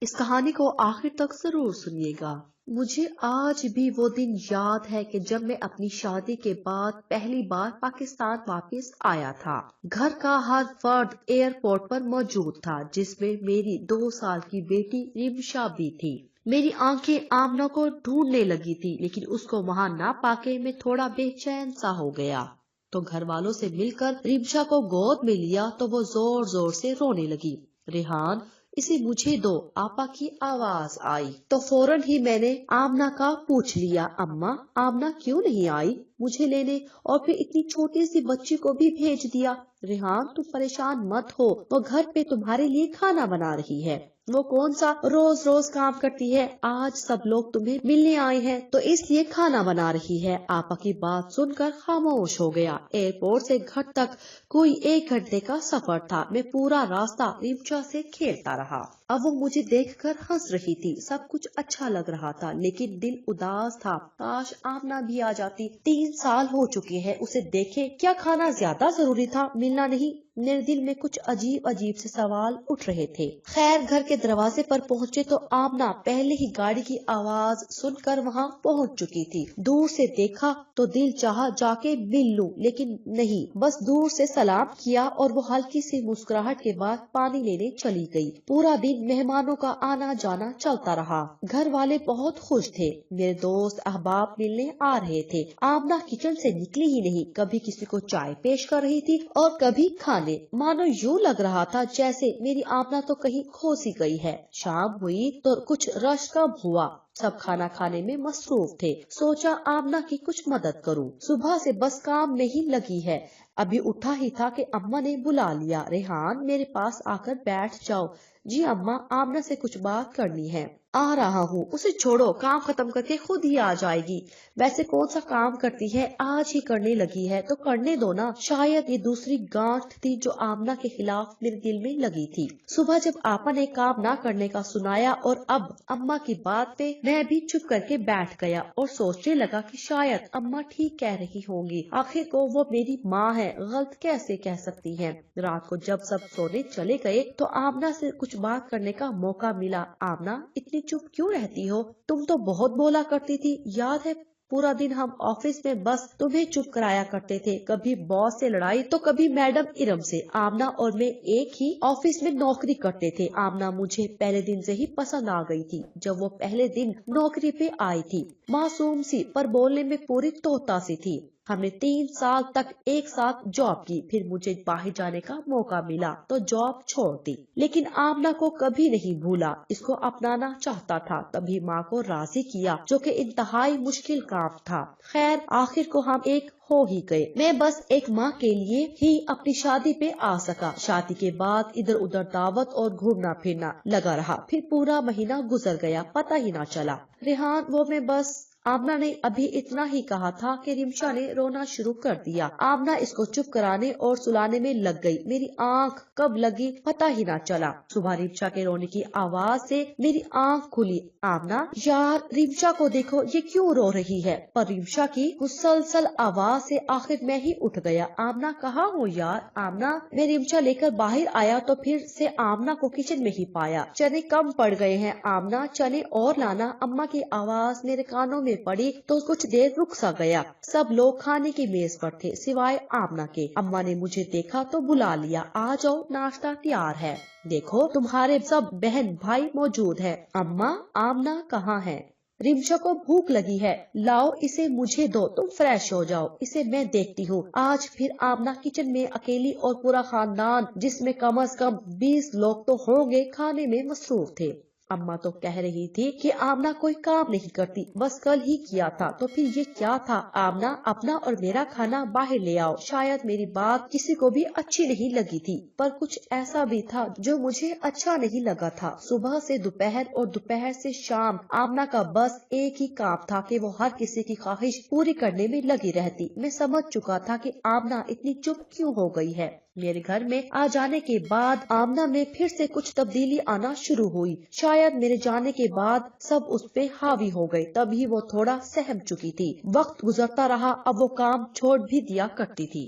اس کہانی کو آخر تک ضرور سنیے گا۔ مجھے آج بھی وہ دن یاد ہے کہ جب میں اپنی شادی کے بعد پہلی بار پاکستان واپس آیا تھا۔ گھر کا ہر فرد ایئرپورٹ پر موجود تھا، جس میں میری 2 سال کی بیٹی رمشا بھی تھی۔ میری آنکھیں آمنہ کو ڈھونڈنے لگی تھی، لیکن اس کو وہاں نہ پا کے میں تھوڑا بے چین سا ہو گیا۔ تو گھر والوں سے مل کر رمشا کو گود میں لیا تو وہ زور زور سے رونے لگی۔ ریحان، اسے مجھے دو، آپا کی آواز آئی تو فوراً ہی میں نے آمنہ کا پوچھ لیا، اماں آمنہ کیوں نہیں آئی مجھے لینے، اور پھر اتنی چھوٹی سی بچی کو بھی بھیج دیا۔ ریحان، تم پریشان مت ہو، وہ گھر پہ تمہارے لیے کھانا بنا رہی ہے۔ وہ کون سا روز روز کام کرتی ہے، آج سب لوگ تمہیں ملنے آئے ہیں تو اس لیے کھانا بنا رہی ہے۔ آپا کی بات سن کر خاموش ہو گیا۔ ایئرپورٹ سے گھر تک کوئی 1 گھنٹے کا سفر تھا۔ میں پورا راستہ رمشا سے کھیلتا رہا۔ اب وہ مجھے دیکھ کر ہنس رہی تھی، سب کچھ اچھا لگ رہا تھا، لیکن دل اداس تھا۔ کاش آمنہ بھی آ جاتی، 3 سال ہو چکے ہیں اسے دیکھے، کیا کھانا زیادہ ضروری تھا، ملنا نہیں؟ میرے دل میں کچھ عجیب سے سوال اٹھ رہے تھے۔ خیر گھر کے دروازے پر پہنچے تو آمنہ پہلے ہی گاڑی کی آواز سن کر وہاں پہنچ چکی تھی۔ دور سے دیکھا تو دل چاہا جا کے مل لوں، لیکن نہیں، بس دور سے سلام کیا اور وہ ہلکی سی مسکراہٹ کے بعد پانی لینے چلی گئی۔ پورا دن مہمانوں کا آنا جانا چلتا رہا۔ گھر والے بہت خوش تھے، میرے دوست احباب ملنے آ رہے تھے۔ آمنہ کچن سے نکلی ہی نہیں، کبھی کسی کو چائے پیش کر رہی تھی اور کبھی کھانے، مانو یوں لگ رہا تھا جیسے میری آمنہ تو کہیں کھو سی گئی ہے۔ شام ہوئی تو کچھ رش کم ہوا، سب کھانا کھانے میں مصروف تھے۔ سوچا آمنہ کی کچھ مدد کروں، صبح سے بس کام میں ہی لگی ہے۔ ابھی اٹھا ہی تھا کہ اماں نے بلا لیا، ریحان میرے پاس آ کر بیٹھ جاؤ۔ جی اماں، آمنہ سے کچھ بات کرنی ہے۔ آ رہا ہوں، اسے چھوڑو، کام ختم کر کے خود ہی آ جائے گی۔ ویسے کون سا کام کرتی ہے، آج ہی کرنے لگی ہے تو کرنے دو نا۔ شاید یہ دوسری گانٹھ تھی جو آمنہ کے خلاف میرے دل میں لگی تھی۔ صبح جب آپا نے کام نہ کرنے کا سنایا اور اب اماں کی بات پہ میں بھی چپ کر کے بیٹھ گیا اور سوچنے لگا کہ شاید اماں ٹھیک کہہ رہی ہوں گی، آخر کو وہ میری ماں ہے، غلط کیسے کہہ سکتی ہے۔ رات کو جب سب سونے چلے گئے تو آمنہ سے کچھ بات کرنے کا موقع ملا۔ آمنہ، اتنی چپ کیوں رہتی ہو، تم تو بہت بولا کرتی تھی، یاد ہے پورا دن ہم آفس میں بس تمہیں چپ کرایا کرتے تھے، کبھی باس سے لڑائی تو کبھی میڈم ارم سے۔ آمنہ اور میں ایک ہی آفس میں نوکری کرتے تھے۔ آمنہ مجھے پہلے دن سے ہی پسند آ گئی تھی۔ جب وہ پہلے دن نوکری پہ آئی تھی، معصوم سی پر بولنے میں پوری طوطا سی تھی۔ ہم نے 3 سال تک ایک ساتھ جاب کی، پھر مجھے باہر جانے کا موقع ملا تو جاب چھوڑ دی، لیکن آمنہ کو کبھی نہیں بھولا، اس کو اپنانا چاہتا تھا، تبھی ماں کو راضی کیا، جو کہ انتہائی مشکل کام تھا۔ خیر آخر کو ہم ایک ہو ہی گئے۔ میں بس ایک ماہ کے لیے ہی اپنی شادی پہ آ سکا۔ شادی کے بعد ادھر ادھر دعوت اور گھومنا پھرنا لگا رہا، پھر پورا مہینہ گزر گیا، پتہ ہی نہ چلا۔ ریحان، وہ میں بس، آمنہ نے ابھی اتنا ہی کہا تھا کہ رمشا نے رونا شروع کر دیا۔ آمنہ اس کو چپ کرانے اور سلانے میں لگ گئی۔ میری آنکھ کب لگی پتہ ہی نہ چلا۔ صبح رمشا کے رونے کی آواز سے میری آنکھ کھلی۔ آمنہ، یار رمشا کو دیکھو، یہ کیوں رو رہی ہے؟ پر رمشا کی مسلسل آواز سے آخر میں ہی اٹھ گیا۔ آمنہ کہاں ہو یار؟ آمنہ، میں رمشا لے کر باہر آیا تو پھر سے آمنہ کو کچن میں ہی پایا۔ چنے کم پڑ گئے ہیں آمنہ، چنے اور لانا۔ اماں کی آواز میرے کانوں میں پڑی تو کچھ دیر رک سا گیا۔ سب لوگ کھانے کی میز پر تھے سوائے آمنہ کے۔ اماں نے مجھے دیکھا تو بلا لیا، آ جاؤ ناشتہ تیار ہے، دیکھو تمہارے سب بہن بھائی موجود ہیں۔ اماں، آمنہ کہاں ہے؟ رمشا کو بھوک لگی ہے، لاؤ اسے مجھے دو، تم فریش ہو جاؤ، اسے میں دیکھتی ہوں۔ آج پھر آمنہ کچن میں اکیلی اور پورا خاندان، جس میں کم از کم 20 لوگ تو ہوں گے، کھانے میں مصروف تھے۔ اماں تو کہہ رہی تھی کہ آمنہ کوئی کام نہیں کرتی، بس کل ہی کیا تھا، تو پھر یہ کیا تھا؟ آمنہ، اپنا اور میرا کھانا باہر لے آؤ۔ شاید میری بات کسی کو بھی اچھی نہیں لگی تھی، پر کچھ ایسا بھی تھا جو مجھے اچھا نہیں لگا تھا۔ صبح سے دوپہر اور دوپہر سے شام آمنہ کا بس ایک ہی کام تھا کہ وہ ہر کسی کی خواہش پوری کرنے میں لگی رہتی۔ میں سمجھ چکا تھا کہ آمنہ اتنی چپ کیوں ہو گئی ہے۔ میرے گھر میں آ جانے کے بعد آمنہ میں پھر سے کچھ تبدیلی آنا شروع ہوئی۔ شاید میرے جانے کے بعد سب اس پہ حاوی ہو گئے، تبھی وہ تھوڑا سہم چکی تھی۔ وقت گزرتا رہا، اب وہ کام چھوڑ بھی دیا کرتی تھی۔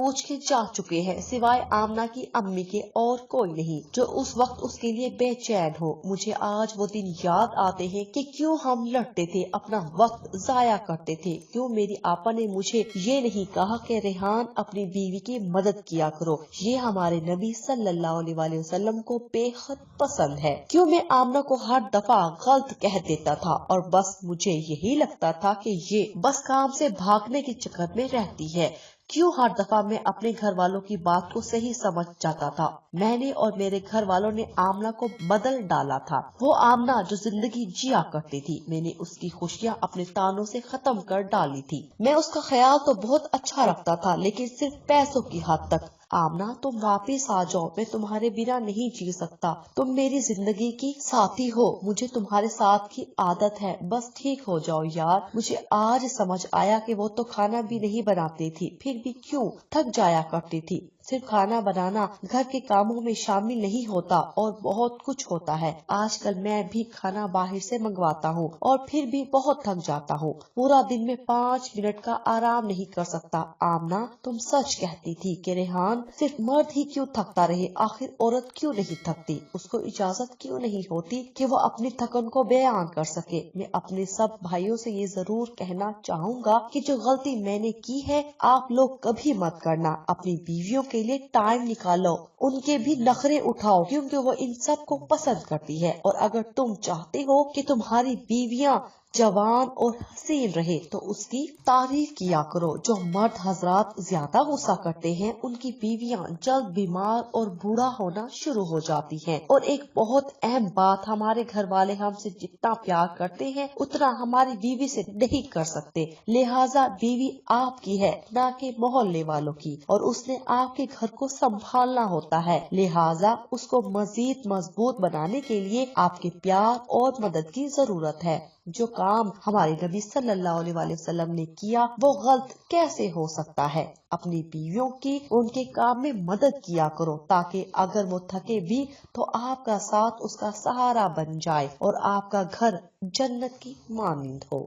پوچھ کے جا چکے ہیں سوائے آمنہ کی امی کے اور کوئی نہیں جو اس وقت اس کے لیے بے چین ہو۔ مجھے آج وہ دن یاد آتے ہیں کہ کیوں ہم لڑتے تھے، اپنا وقت ضائع کرتے تھے، کیوں میری آپا نے مجھے یہ نہیں کہا کہ ریحان اپنی بیوی کی مدد کیا کرو، یہ ہمارے نبی صلی اللہ علیہ وسلم کو بے حد پسند ہے، کیوں میں آمنہ کو ہر دفعہ غلط کہہ دیتا تھا اور بس مجھے یہی لگتا تھا کہ یہ بس کام سے بھاگنے کے چکر میں رہتی ہے، کیوں ہر دفعہ میں اپنے گھر والوں کی بات کو صحیح سمجھ جاتا تھا۔ میں نے اور میرے گھر والوں نے آمنہ کو بدل ڈالا تھا، وہ آمنہ جو زندگی جیا کرتی تھی، میں نے اس کی خوشیاں اپنے تانوں سے ختم کر ڈالی تھی۔ میں اس کا خیال تو بہت اچھا رکھتا تھا لیکن صرف پیسوں کی حد تک۔ آمنہ تم واپس آ جاؤ، میں تمہارے بنا نہیں جی سکتا، تم میری زندگی کی ساتھی ہو، مجھے تمہارے ساتھ کی عادت ہے، بس ٹھیک ہو جاؤ یار۔ مجھے آج سمجھ آیا کہ وہ تو کھانا بھی نہیں بناتی تھی، پھر بھی کیوں تھک جایا کرتی تھی۔ صرف کھانا بنانا گھر کے کاموں میں شامل نہیں ہوتا اور بہت کچھ ہوتا ہے۔ آج کل میں بھی کھانا باہر سے منگواتا ہوں اور پھر بھی بہت تھک جاتا ہوں، پورا دن میں 5 منٹ کا آرام نہیں کر سکتا۔ آمنہ تم سچ کہتی تھی کہ ریحان صرف مرد ہی کیوں تھکتا رہے، آخر عورت کیوں نہیں تھکتی، اس کو اجازت کیوں نہیں ہوتی کہ وہ اپنی تھکن کو بیان کر سکے۔ میں اپنے سب بھائیوں سے یہ ضرور کہنا چاہوں گا کہ جو غلطی میں نے کی ہے آپ لوگ کبھی مت کرنا، اپنی بیویوں کے لیے ٹائم نکالو، ان کے بھی نخرے اٹھاؤ کیونکہ وہ ان سب کو پسند کرتی ہے، اور اگر تم چاہتے ہو کہ تمہاری بیویاں جوان اور حسین رہے تو اس کی تعریف کیا کرو۔ جو مرد حضرات زیادہ غصہ کرتے ہیں ان کی بیویاں جلد بیمار اور بوڑھا ہونا شروع ہو جاتی ہیں، اور ایک بہت اہم بات، ہمارے گھر والے ہم سے جتنا پیار کرتے ہیں اتنا ہماری بیوی سے نہیں کر سکتے، لہٰذا بیوی آپ کی ہے نہ کہ محلے والوں کی، اور اس نے آپ کے گھر کو سنبھالنا ہوتا ہے، لہٰذا اس کو مزید مضبوط بنانے کے لیے آپ کے پیار اور مدد کی ضرورت ہے۔ جو کام ہمارے نبی صلی اللہ علیہ وسلم نے کیا وہ غلط کیسے ہو سکتا ہے؟ اپنی بیویوں کی ان کے کام میں مدد کیا کرو تاکہ اگر وہ تھکے بھی تو آپ کا ساتھ اس کا سہارا بن جائے اور آپ کا گھر جنت کی مانند ہو۔